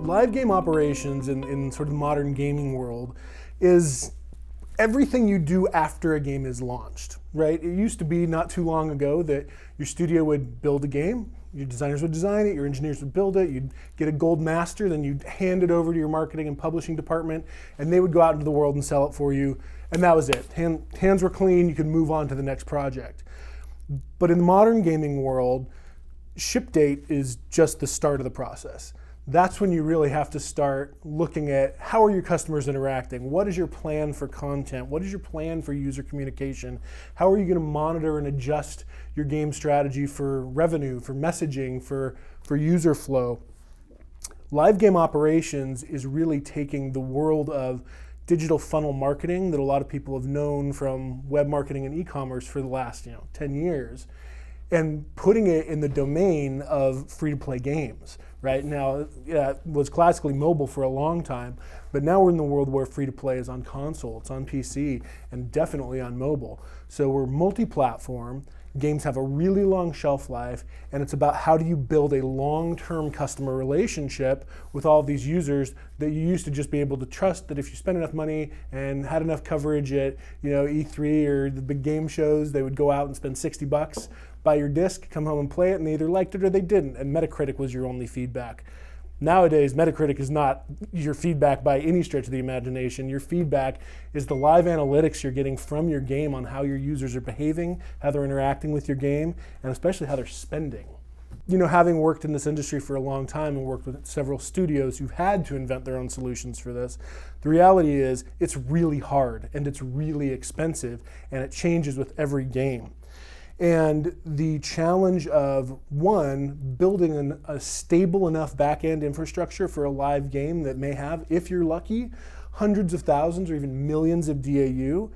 live game operations in sort of the modern gaming world is everything you do after a game is launched, right? It used to be not too long ago that your studio would build a game, your designers would design it, your engineers would build it, you'd get a gold master, then you'd hand it over to your marketing and publishing department, and they would go out into the world and sell it for you, and that was it. Hands were clean, you could move on to the next project. But in the modern gaming world, ship date is just the start of the process. That's when you really have to start looking at how are your customers interacting? What is your plan for content? What is your plan for user communication? How are you going to monitor and adjust your game strategy for revenue, for messaging, for user flow? Live game operations is really taking the world of digital funnel marketing that a lot of people have known from web marketing and e-commerce for the last 10 years and putting it in the domain of free-to-play games. Right now, it was classically mobile for a long time, but now we're in the world where free-to-play is on console, it's on PC, and definitely on mobile. So we're multi-platform, games have a really long shelf life, and it's about how do you build a long-term customer relationship with all of these users that you used to just be able to trust that if you spent enough money and had enough coverage at E3 or the big game shows, they would go out and spend $60, buy your disc, come home and play it, and they either liked it or they didn't, and Metacritic was your only feedback. Nowadays, Metacritic is not your feedback by any stretch of the imagination. Your feedback is the live analytics you're getting from your game on how your users are behaving, how they're interacting with your game, and especially how they're spending. Having worked in this industry for a long time and worked with several studios who've had to invent their own solutions for this, the reality is it's really hard and it's really expensive and it changes with every game. And the challenge of, one, building a stable enough back-end infrastructure for a live game that may have, if you're lucky, hundreds of thousands or even millions of DAU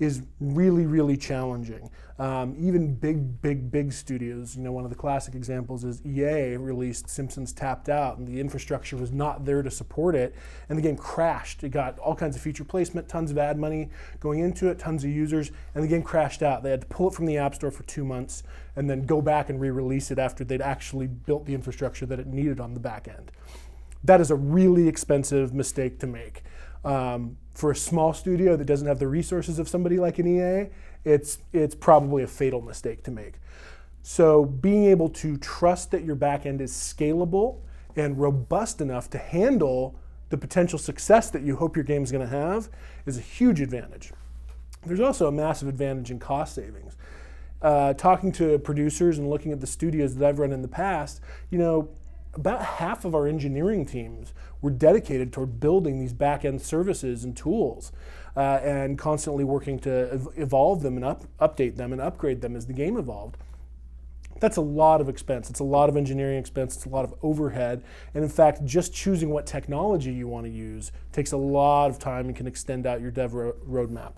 is really, really challenging. Even big studios, one of the classic examples is EA released Simpsons Tapped Out, and the infrastructure was not there to support it, and the game crashed. It got all kinds of feature placement, tons of ad money going into it, tons of users, and the game crashed out. They had to pull it from the App Store for 2 months and then go back and re-release it after they'd actually built the infrastructure that it needed on the back end. That is a really expensive mistake to make. For a small studio that doesn't have the resources of somebody like an EA, it's probably a fatal mistake to make. So being able to trust that your backend is scalable and robust enough to handle the potential success that you hope your game is going to have is a huge advantage. There's also a massive advantage in cost savings. Talking to producers and looking at the studios that I've run in the past, about half of our engineering teams were dedicated toward building these back-end services and tools and constantly working to evolve them and update them and upgrade them as the game evolved. That's a lot of expense. It's a lot of engineering expense. It's a lot of overhead. And in fact, just choosing what technology you want to use takes a lot of time and can extend out your dev roadmap.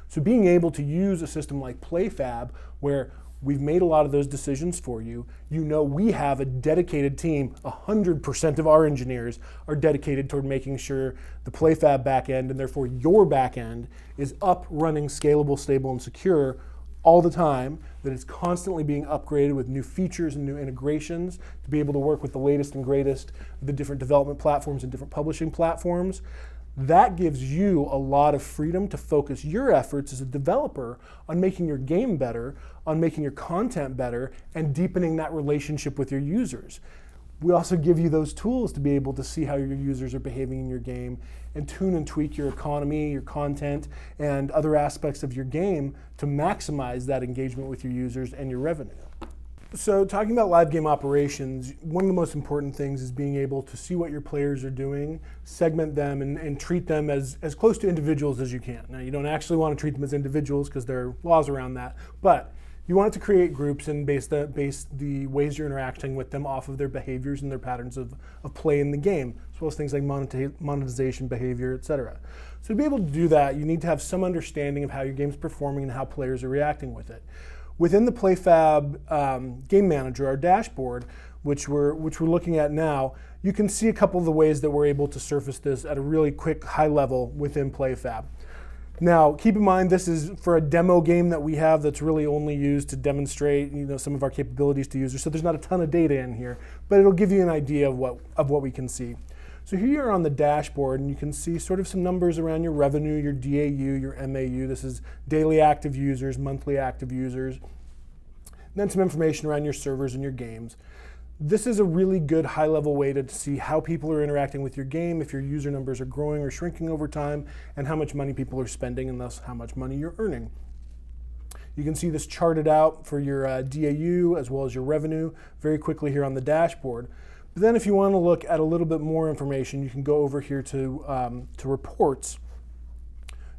So being able to use a system like PlayFab, where we've made a lot of those decisions for you. We have a dedicated team. 100% of our engineers are dedicated toward making sure the PlayFab backend, and therefore your backend, is up, running, scalable, stable, and secure all the time, that it's constantly being upgraded with new features and new integrations to be able to work with the latest and greatest of the different development platforms and different publishing platforms. That gives you a lot of freedom to focus your efforts as a developer on making your game better, on making your content better, and deepening that relationship with your users. We also give you those tools to be able to see how your users are behaving in your game and tune and tweak your economy, your content, and other aspects of your game to maximize that engagement with your users and your revenue. So talking about live game operations, one of the most important things is being able to see what your players are doing, segment them, and treat them as close to individuals as you can. Now, you don't actually want to treat them as individuals because there are laws around that, but you want to create groups and base the ways you're interacting with them off of their behaviors and their patterns of play in the game, as well as things like monetization behavior, etc. So to be able to do that, you need to have some understanding of how your game's performing and how players are reacting with it. Within the PlayFab Game Manager, our dashboard, which we're looking at now, you can see a couple of the ways that we're able to surface this at a really quick, high level within PlayFab. Now, keep in mind, this is for a demo game that we have that's really only used to demonstrate, some of our capabilities to users. So there's not a ton of data in here, but it'll give you an idea of what we can see. So here you're on the dashboard, and you can see sort of some numbers around your revenue, your DAU, your MAU. This is daily active users, monthly active users. And then some information around your servers and your games. This is a really good high-level way to see how people are interacting with your game, if your user numbers are growing or shrinking over time, and how much money people are spending, and thus how much money you're earning. You can see this charted out for your DAU as well as your revenue very quickly here on the dashboard. But then if you want to look at a little bit more information, you can go over here to reports.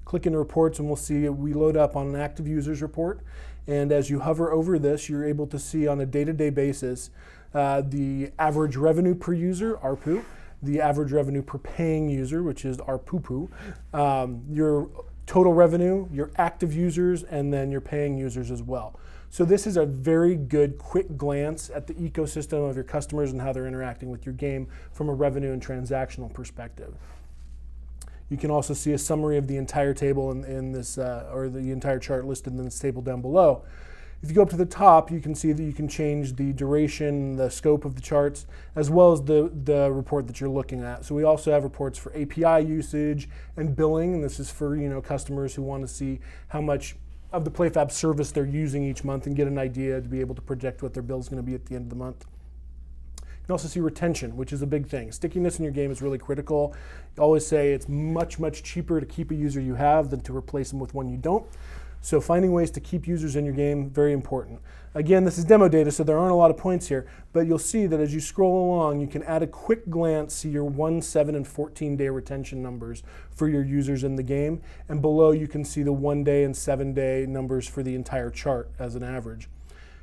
Click into reports, and we'll see we load up on an active users report. And as you hover over this, you're able to see on a day-to-day basis the average revenue per user, ARPU, the average revenue per paying user, which is ARPUPU, your total revenue, your active users, and then your paying users as well. So this is a very good quick glance at the ecosystem of your customers and how they're interacting with your game from a revenue and transactional perspective. You can also see a summary of the entire table in this, or the entire chart listed in this table down below. If you go up to the top, you can see that you can change the duration, the scope of the charts, as well as the report that you're looking at. So we also have reports for API usage and billing, and this is for customers who want to see how much of the PlayFab service they're using each month and get an idea to be able to project what their bill is going to be at the end of the month. You can also see retention, which is a big thing. Stickiness in your game is really critical. I always say it's much, much cheaper to keep a user you have than to replace them with one you don't. So finding ways to keep users in your game, very important. Again, this is demo data, so there aren't a lot of points here, but you'll see that as you scroll along, you can at a quick glance see your 1, 7, and 14-day retention numbers for your users in the game, and below you can see the 1-day and 7-day numbers for the entire chart as an average.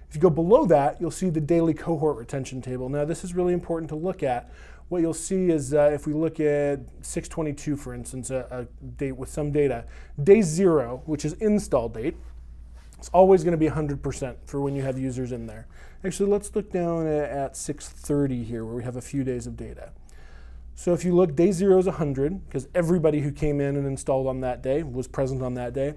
If you go below that, you'll see the daily cohort retention table. Now this is really important to look at. What you'll see is if we look at 6/22, for instance, a date with some data, day 0, which is install date, it's always going to be 100% for when you have users in there. Actually, let's look down at 6/30 here, where we have a few days of data. So if you look, day 0 is 100, because everybody who came in and installed on that day was present on that day.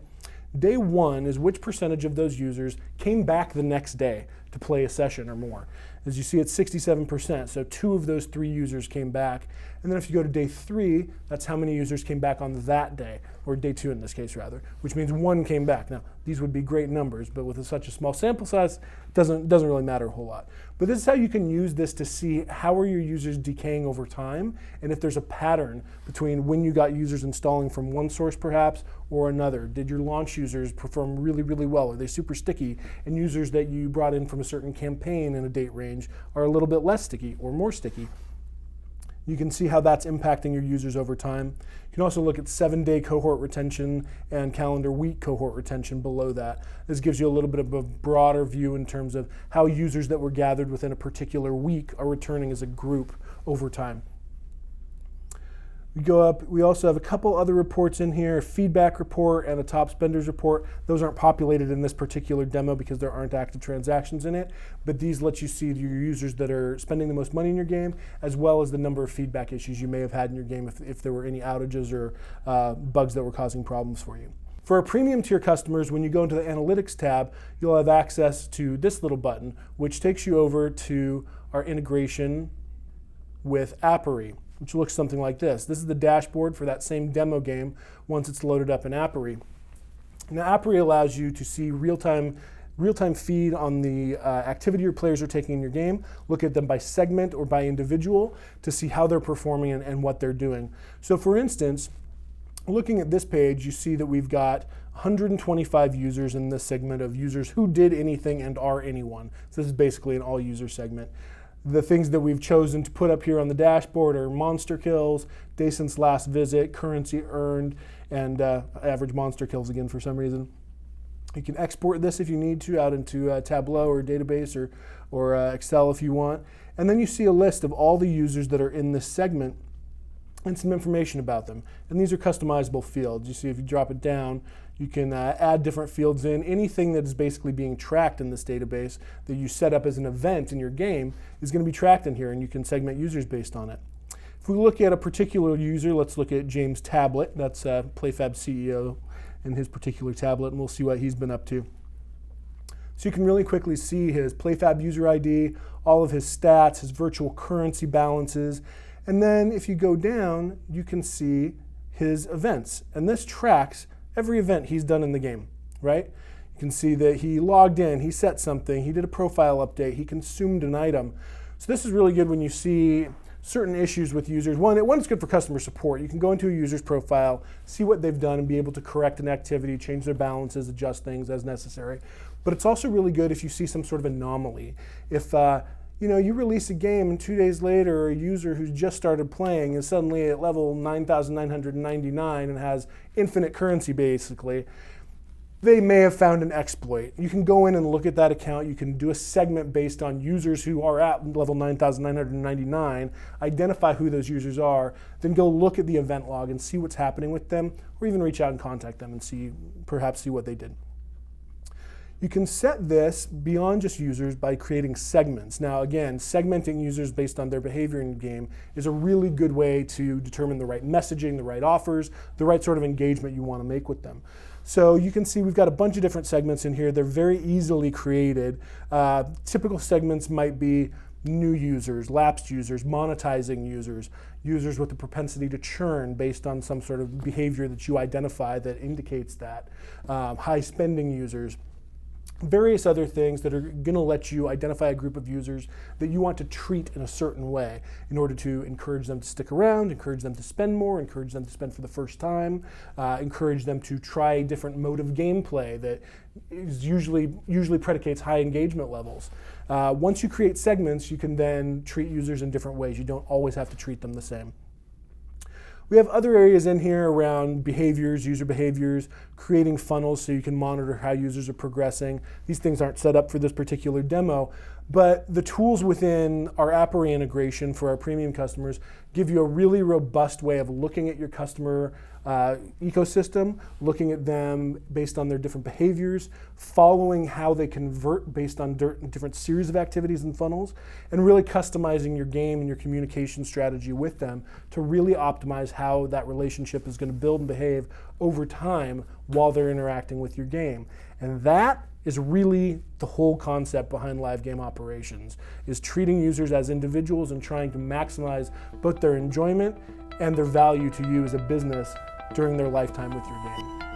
Day 1 is which percentage of those users came back the next day to play a session or more. As you see, it's 67%, so 2 of those 3 users came back. And then if you go to day 3, that's how many users came back on that day, or day 2 in this case rather, which means 1 came back. Now, these would be great numbers, but with such a small sample size, it doesn't really matter a whole lot. But this is how you can use this to see how are your users decaying over time, and if there's a pattern between when you got users installing from one source perhaps, or another. Did your launch users perform really, really well? Are they super sticky? And users that you brought in from a certain campaign in a date range are a little bit less sticky or more sticky. You can see how that's impacting your users over time. You can also look at 7-day cohort retention and calendar week cohort retention below that. This gives you a little bit of a broader view in terms of how users that were gathered within a particular week are returning as a group over time. We go up, we also have a couple other reports in here, a feedback report and a top spenders report. Those aren't populated in this particular demo because there aren't active transactions in it, but these let you see your users that are spending the most money in your game, as well as the number of feedback issues you may have had in your game if there were any outages or bugs that were causing problems for you. For our premium tier customers, when you go into the analytics tab, you'll have access to this little button, which takes you over to our integration with Apiary, which looks something like this. This is the dashboard for that same demo game once it's loaded up in Apiary. Now, Apiary allows you to see real-time feed on the activity your players are taking in your game, look at them by segment or by individual to see how they're performing and what they're doing. So for instance, looking at this page, you see that we've got 125 users in this segment of users who did anything and are anyone. So this is basically an all user segment. The things that we've chosen to put up here on the dashboard are monster kills, day since last visit, currency earned, and average monster kills again for some reason. You can export this if you need to out into Tableau or database or Excel if you want. And then you see a list of all the users that are in this segment and some information about them. And these are customizable fields. You see if you drop it down, you can add different fields in. Anything that is basically being tracked in this database that you set up as an event in your game is going to be tracked in here, and you can segment users based on it. If we look at a particular user, let's look at James Tablet. That's PlayFab CEO. in his particular tablet, and we'll see what he's been up to. So you can really quickly see his PlayFab user ID, all of his stats, his virtual currency balances, and then if you go down, you can see his events. And this tracks every event he's done in the game, right? You can see that he logged in, he set something, he did a profile update, he consumed an item. So this is really good when you see certain issues with users. One, it's good for customer support. You can go into a user's profile, see what they've done, and be able to correct an activity, change their balances, adjust things as necessary. But it's also really good if you see some sort of anomaly. If you release a game and 2 days later a user who's just started playing is suddenly at level 9,999 and has infinite currency basically, they may have found an exploit. You can go in and look at that account. You can do a segment based on users who are at level 9,999, identify who those users are, then go look at the event log and see what's happening with them, or even reach out and contact them and perhaps see what they did. You can set this beyond just users by creating segments. Now again, segmenting users based on their behavior in the game is a really good way to determine the right messaging, the right offers, the right sort of engagement you want to make with them. So you can see we've got a bunch of different segments in here. They're very easily created. Typical segments might be new users, lapsed users, monetizing users, users with the propensity to churn based on some sort of behavior that you identify that indicates that, high spending users, various other things that are going to let you identify a group of users that you want to treat in a certain way in order to encourage them to stick around, encourage them to spend more, encourage them to spend for the first time, encourage them to try a different mode of gameplay that is usually predicates high engagement levels. Once you create segments, you can then treat users in different ways. You don't always have to treat them the same. We have other areas in here around behaviors, user behaviors, creating funnels so you can monitor how users are progressing. These things aren't set up for this particular demo, but the tools within our Appery integration for our premium customers give you a really robust way of looking at your customer ecosystem, looking at them based on their different behaviors, following how they convert based on different series of activities and funnels, and really customizing your game and your communication strategy with them to really optimize how that relationship is going to build and behave over time while they're interacting with your game. And that is really the whole concept behind live game operations, is treating users as individuals and trying to maximize both their enjoyment and their value to you as a business during their lifetime with your game.